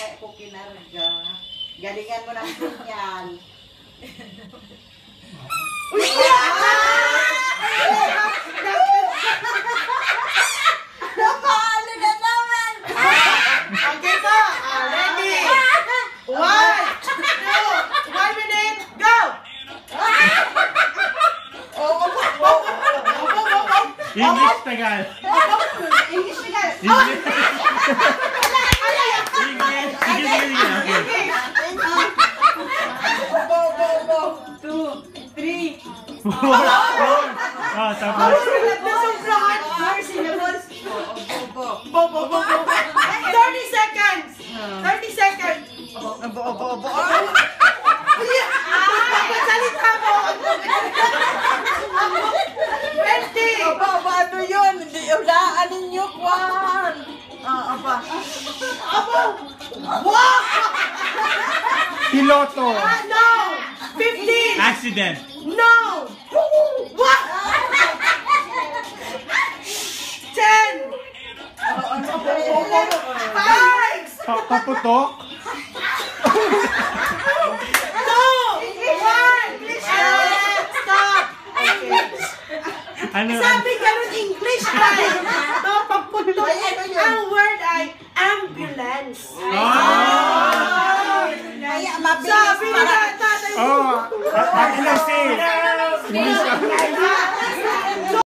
kaya ko kinarga. Galingan mo ng yan. Uy! Napalo na naman! Okay po! Ready! 1, 2, 1 minute, go! English Tagal. English na yan. English. English. Two, three. Ah, tapos. More syllables. 30 seconds! 30 seconds! Salita mo! 20! Aba, ano yun? Ulaan ninyo, Kwan. Aba. Wow! Piloto. No! 15! Accident. No! What? 10! 5! Paputok. 2! 1! Stop! Ano? Sabi ganun English ay no, pagputok. Ang word ay ambulance. Kaya mabilis. Sabi na tatay. Oh, ano si?